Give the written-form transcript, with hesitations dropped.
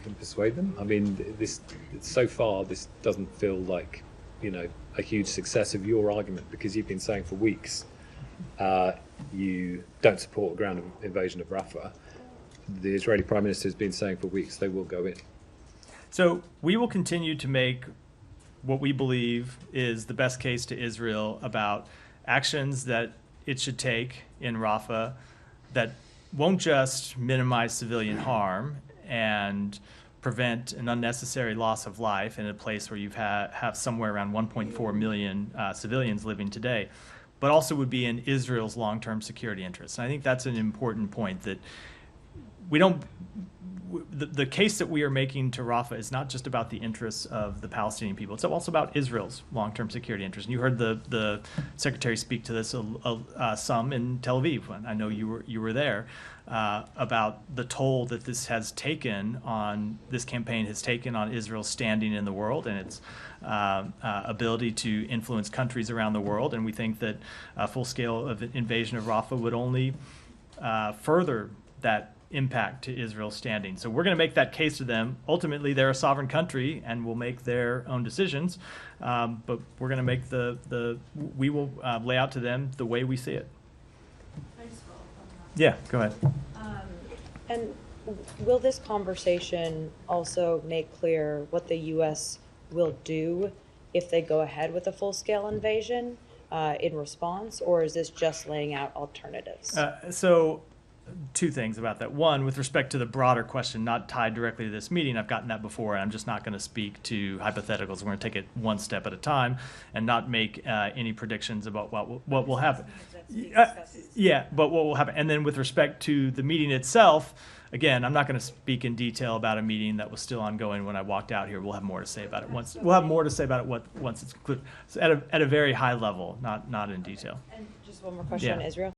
can persuade them. I mean, so far this doesn't feel like, a huge success of your argument, because you've been saying for weeks you don't support a ground invasion of Rafah. The Israeli Prime Minister has been saying for weeks they will go in. So we will continue to make what we believe is the best case to Israel about actions that it should take in Rafah that won't just minimize civilian harm and prevent an unnecessary loss of life in a place where you have somewhere around 1.4 million civilians living today, but also would be in Israel's long-term security interests. And I think that's an important point, that the case that we are making to Rafah is not just about the interests of the Palestinian people. It's also about Israel's long-term security interests. And you heard the Secretary speak to this some in Tel Aviv, when I know you were there, about the toll that this campaign has taken on Israel's standing in the world and its ability to influence countries around the world. And we think that a full-scale invasion of Rafah would only further that impact to Israel's standing. So we're going to make that case to them. Ultimately, they're a sovereign country and will make their own decisions. But we're going to make we will lay out to them the way we see it. Yeah, go ahead. And will this conversation also make clear what the U.S. will do if they go ahead with a full-scale invasion in response, or is this just laying out alternatives? So two things about that. One, with respect to the broader question, not tied directly to this meeting, I've gotten that before, and I'm just not going to speak to hypotheticals. We're going to take it one step at a time and not make any predictions about what will happen. Yeah, but what will happen. And then with respect to the meeting itself, again, I'm not going to speak in detail about a meeting that was still ongoing when I walked out here. We'll have more to say about it once. We'll have more to say about it once it's concluded. So at a very high level, not in detail. And just one more question on Israel.